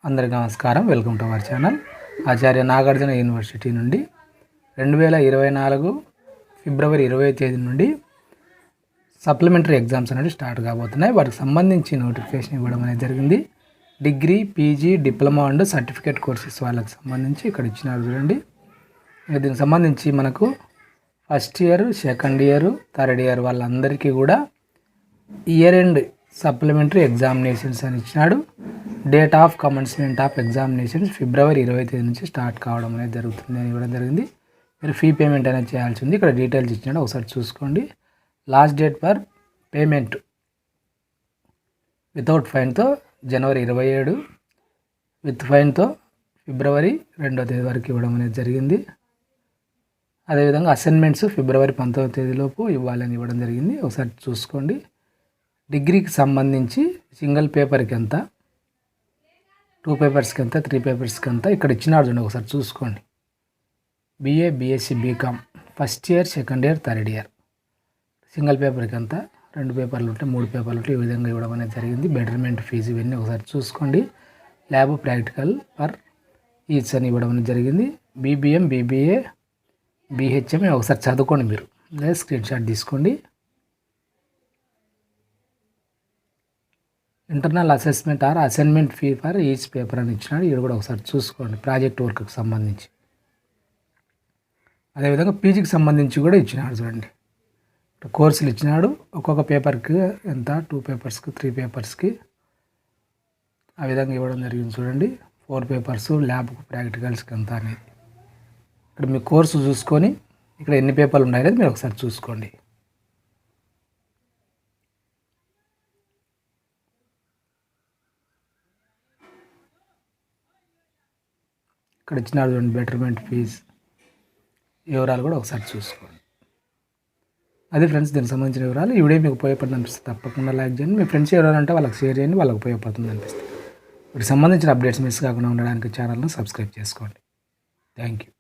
అందరికీ నమస్కారం. Welcome to our channel. Acharya Nagarjuna university నుండి 2024 ఫిబ్రవరి 20వ తేదీ నుండి సప్లిమెంటరీ ఎగ్జామ్స్ అనేవి స్టార్ట్ కాబోతున్నాయి. వాటికి సంబంధించి నోటిఫికేషన్ ఇవ్వడం అనేది జరిగింది. Degree, PG, diploma and certificate courses వాళ్ళకి సంబంధించి ఇక్కడ ఇచ్చినారు చూడండి. దీనికి సంబంధించి మనకు first year, second year, third year వాళ్ళందరికీ కూడా ఇయర్ ఎండ్ సప్లిమెంటరీ ఎగ్జామినేషన్స్ అని ఇచ్చినాడు. Date of commencement of examinations February 20వ తేదీ నుంచి స్టార్ట్ కావడం అనేది జరుగుతుంది అని ఇవ్వడం జరిగింది. మీరు ఫీ పేమెంట్ అనేది చేయాల్సి ఉంది. ఇక్కడ డీటెయిల్స్ ఇచ్చినాడు, ఒకసారి చూసుకోండి. Last date for payment without ఫైన్తో జనవరి 27, విత్ ఫైన్తో ఫిబ్రవరి 2వ తేదీ వరకు ఇవ్వడం అనేది జరిగింది. అదేవిధంగా అసైన్మెంట్స్ ఫిబ్రవరి 19వ తేదీలోపు ఇవ్వాలని ఇవ్వడం జరిగింది. ఒకసారి చూసుకోండి. డిగ్రీకి సంబంధించి సింగిల్ పేపర్కి ఎంత, 2 పేపర్స్కి ఎంత, 3 పేపర్స్కి ఎంత ఇక్కడ ఇచ్చినాడు చూడండి, ఒకసారి చూసుకోండి. BA, BSc, BCom first year, second year, third year single పేపర్కి ఎంత, 2 పేపర్లు ఉంటే 3 పేపర్లు ఉంటే ఈ విధంగా ఇవ్వడం అనేది జరిగింది. బెటర్మెంట్ ఫీజు ఇవన్నీ ఒకసారి చూసుకోండి. ల్యాబ్ ప్రాక్టికల్ పర్ ఈచ్ అని ఇవ్వడం అనేది జరిగింది. బీబీఎం, బీబీఏ, బీహెచ్ఎం ఒకసారి చదువుకోండి, మీరు లేదా స్క్రీన్ షాట్ తీసుకోండి. Internal assessment are assignment fee for each paper అని ఇచ్చినాడు. ఇది కూడా ఒకసారి చూసుకోండి ప్రాజెక్ట్ వర్క్కి సంబంధించి. అదేవిధంగా పీజీకి సంబంధించి కూడా ఇచ్చినాడు చూడండి. కోర్సులు ఇచ్చినాడు, ఒక్కొక్క పేపర్కి ఎంత, 2 పేపర్స్కి, 3 పేపర్స్కి ఆ విధంగా ఇవ్వడం జరిగింది చూడండి. 4 పేపర్స్ ల్యాబ్ ప్రాక్టికల్స్కి ఎంత అనేది ఇక్కడ మీ కోర్సు చూసుకొని ఇక్కడ ఎన్ని పేపర్లు ఉన్నాయి అనేది మీరు ఒకసారి చూసుకోండి. ఇక్కడ ఇచ్చినారు చూడండి బెటర్మెంట్ ఫీజ్ వివరాలు కూడా ఒకసారి చూసుకోండి. అదే ఫ్రెండ్స్, దీనికి సంబంధించిన వివరాలు. ఈ వీడియో మీకు ఉపయోగపడుతుంది అనిపిస్తుంది తప్పకుండా లైక్ చేయండి. మీ ఫ్రెండ్స్ ఎవరంటే వాళ్ళకి షేర్ చేయండి, వాళ్ళకి ఉపయోగపడుతుంది అనిపిస్తుంది. వీటికి సంబంధించిన అప్డేట్స్ మిస్ కాకుండా ఉండడానికి ఛానల్ను సబ్స్క్రైబ్ చేసుకోండి. Thank you.